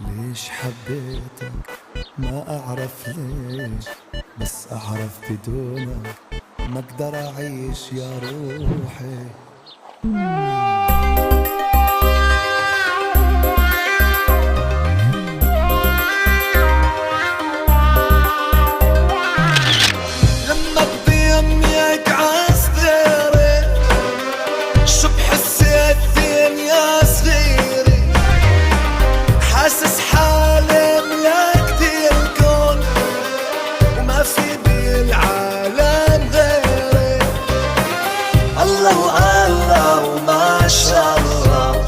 ليش حبيتك ما أعرف ليش، بس أعرف بدونك ما أقدر أعيش يا روحي. لما بضيمك عصدري شو بحسيت دنيا صغيري، حاسس حالي ملكت الكون وما في بالعالم غيري. الله والله وما شاء الله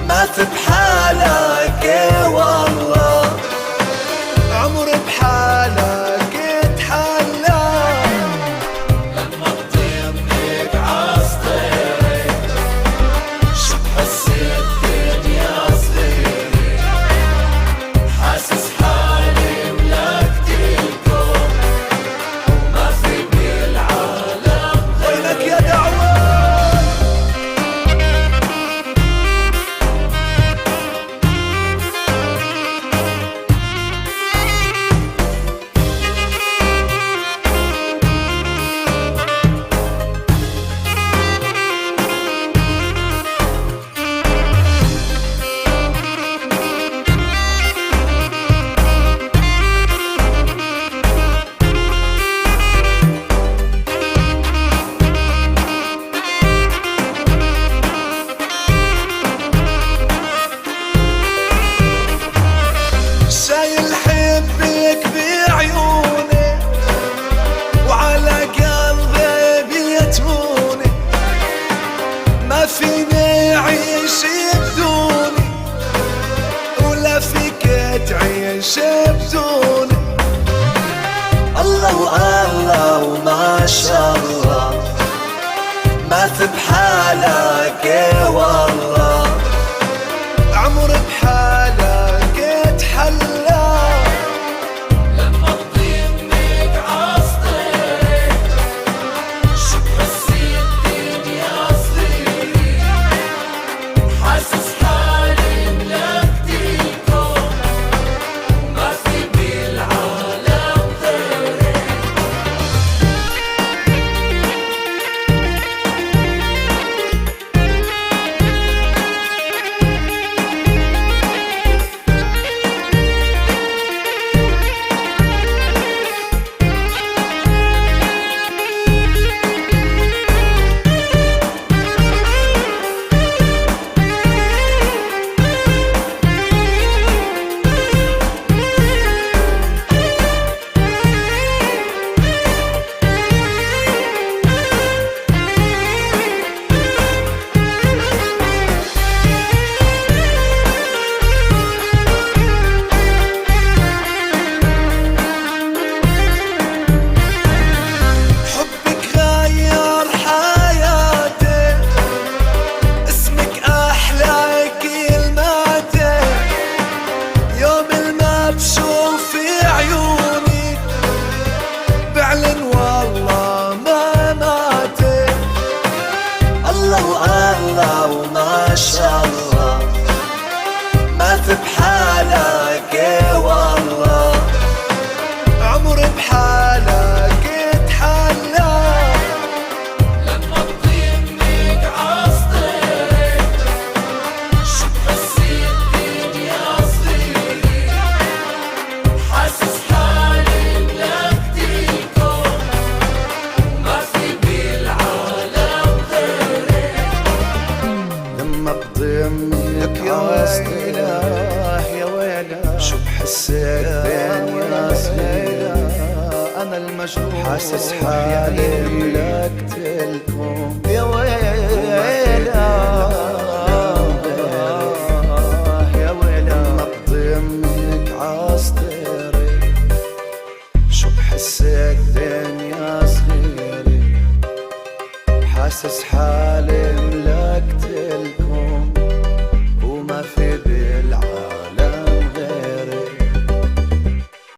ما في بحالك والله، عمر بحالك اتحلى. لما بضيمك عصدري شو بحسيت دنيا صغيري، حاسس حالي ملكت الكون وما في بالعالم غيرك يا دعوة. شايل حبك بعيوني وعلى قلبي بيتموني، ما فيني اعيش بدوني ولا فيك تعيش بدوني. الله والله وما شاء الله ما في بحالك والله، عمر بحالك اتحلى. لما بضيمك عصدري شو بحسيت دنيا صغيري، حاسس حالي ملكت الكون وما في بالعالم غيري. حبك غير حياتي، اسمك أحلى كلماتي، يوم ما بشوف عيوني بعلن والله ما ماتي. الله والله وما شاء الله ما في بحالك والله، عمر بحالك اتحلى. لما بضيمك عصدري شو بحسيت دنيا صغيري، حاسس حالي ملكت الكون وما في بالعالم غيري. لما بضيمك عصدري يا ويلة شو بحسيت دنيا صغيرة، أنا المجروح حاسس حالي ملكت الكون يا ويلة يا ويلة. لما بضيمك عصدري شو بحسيت دنيا صغيرة، حاسس حالي